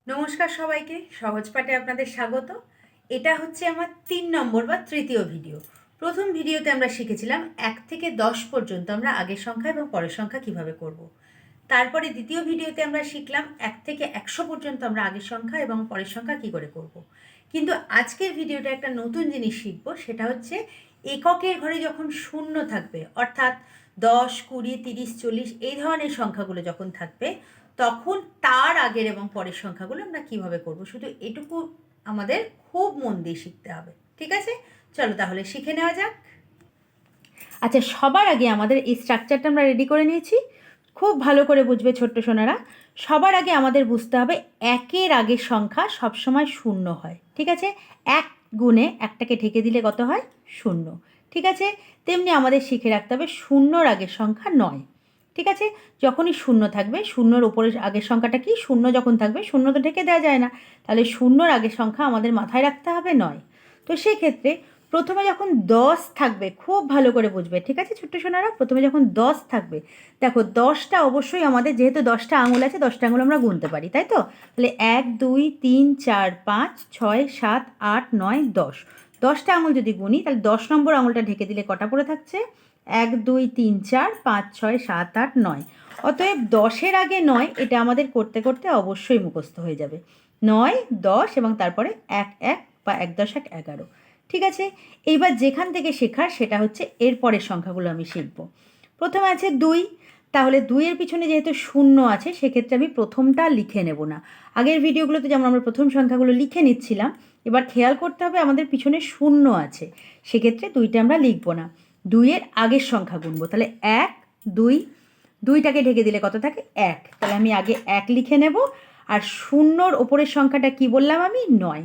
নমস্কার সবাইকে, সহজ পাঠে আপনাদের স্বাগত। এটা হচ্ছে আমার 3 নম্বর বা তৃতীয় ভিডিও। প্রথম ভিডিওতে আমরা শিখেছিলাম 1 থেকে 10 পর্যন্ত আমরা আগের সংখ্যা এবং পরের সংখ্যা কিভাবে করব। তারপরে দ্বিতীয় ভিডিওতে আমরা শিখলাম 1 থেকে 100 পর্যন্ত আমরা আগের সংখ্যা এবং পরের সংখ্যা কী করে করব। কিন্তু আজকের ভিডিওটা একটা নতুন জিনিস শিখব, সেটা হচ্ছে এককের ঘরে যখন শূন্য থাকবে, অর্থাৎ 10, 20, 30, 40 এই ধরনের সংখ্যাগুলো যখন থাকবে, তখন তার আগের এবং পরের সংখ্যাগুলো আমরা কীভাবে করব। শুধু এটুকু আমাদের খুব মন দিয়ে শিখতে হবে, ঠিক আছে? চলো তাহলে শিখে নেওয়া যাক। আচ্ছা, সবার আগে আমাদের এই স্ট্রাকচারটা আমরা রেডি করে নিয়েছি। খুব ভালো করে বুঝবে ছোট্ট সোনারা। সবার আগে আমাদের বুঝতে হবে একের আগের সংখ্যা সবসময় শূন্য হয়, ঠিক আছে? 1 গুণে একটাকে ঢেকে দিলে কত হয়? 0, ঠিক আছে? তেমনি আমাদের শিখে রাখতে হবে শূন্যর আগের সংখ্যা 9, ঠিক আছে? যখনই শূন্য থাকবে, শূন্যর ওপরের আগের সংখ্যাটা কি? শূন্য যখন থাকবে, শূন্য তো ঢেকে দেওয়া যায় না, তাহলে শূন্যর আগের সংখ্যা আমাদের মাথায় রাখতে হবে 9। তো সেক্ষেত্রে প্রথমে যখন 10 থাকবে, খুব ভালো করে বুঝবে, ঠিক আছে ছোট্ট সোনারা? প্রথমে যখন 10 থাকবে, দেখো 10টা অবশ্যই আমাদের, যেহেতু 10টা আঙুল আছে, 10টা আঙুল আমরা গুনতে পারি, তাই তো? তাহলে 1, 2, 3, 4, 5, 6, 7, 8, 9, 10। 10টা আঙুল যদি গুনি, তাহলে 10 নম্বর আঙুলটা ঢেকে দিলে কটা পড়ে থাকছে? 1, 2, 3, 4, 5, 6, 7, 8, 9। অতএব 10-এর আগে 9, এটা আমাদের করতে করতে অবশ্যই মুখস্থ হয়ে যাবে। 9, 10 এবং তারপরে 1, 1 বা 1 10 1 11, ঠিক আছে? এইবার যেখান থেকে শেখার সেটা হচ্ছে এর পরের সংখ্যাগুলো আমি শিখব। প্রথমে আছে 2, তাহলে 2-এর পিছনে যেহেতু শূন্য আছে, সেক্ষেত্রে আমি প্রথমটা লিখে নেব না। আগের ভিডিওগুলোতে যেমন আমরা প্রথম সংখ্যাগুলো লিখে নিচ্ছিলাম, এবার খেয়াল করতে হবে আমাদের পিছনে শূন্য আছে, সেক্ষেত্রে 2টা আমরা লিখব না, 2-এর আগের সংখ্যা গুনব। তাহলে 1, 2, 2টাকে ঢেকে দিলে কত থাকে? 1। তাহলে আমি আগে 1 লিখে নেব, আর শূন্যর ওপরের সংখ্যাটা কি বললাম আমি? 9।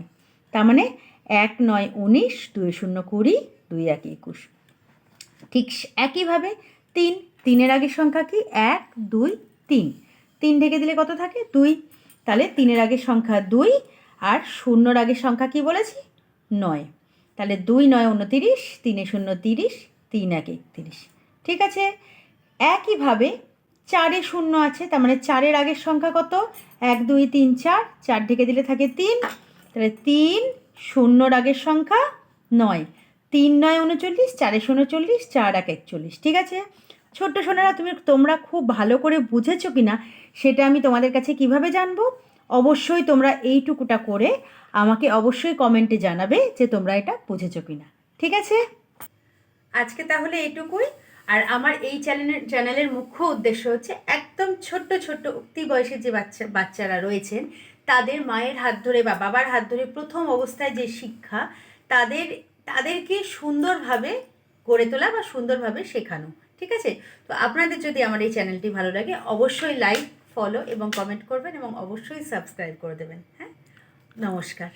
তার মানে 1 9 19, 2 0 20, 2 1 21। ঠিক একইভাবে 3, 3-এর আগের সংখ্যা কি? 1 2 3, 3 ঢেকে দিলে কত থাকে? 2। তাহলে 3-এর আগের সংখ্যা 2, আর শূন্যর আগের সংখ্যা কি বলেছি? 9। তাহলে 2 9 29, 3 0 30, 3 1 31, ঠিক আছে? একইভাবে 4-এ শূন্য আছে, তার মানে 4-এর আগের সংখ্যা কত? 1 2 3 4, 4 ঢেকে দিলে থাকে 3। তাহলে 3, শূন্যর আগের সংখ্যা 9, 3 9 39, 4 39, 4 1 41, ঠিক আছে? ছোট্ট সোনারা, তোমরা খুব ভালো করে বুঝেছো কি না সেটা আমি তোমাদের কাছে কিভাবে জানবো? অবশ্যই তোমরা এইটুকুটা করে আমাকে অবশ্যই কমেন্টে জানাবে যে তোমরা এটা বুঝেছো কি না, ঠিক আছে? আজকে তাহলে এইটুকুই। আর আমার এই চ্যানেলের মুখ্য উদ্দেশ্য হচ্ছে একদম ছোট্ট ছোট্ট উক্তি বয়সের যে বাচ্চারা রয়েছেন, তাদের মায়ের হাত ধরে বা বাবার হাত ধরে প্রথম অবস্থায় যে শিক্ষা, তাদেরকে সুন্দরভাবে গড়ে তোলা বা সুন্দরভাবে শেখানো, ঠিক আছে? তো আপনাদের যদি আমার এই চ্যানেলটি ভালো লাগে, অবশ্যই লাইক, ফলো এবং কমেন্ট করবেন, এবং অবশ্যই সাবস্ক্রাইব করে দেবেন। হ্যাঁ, নমস্কার।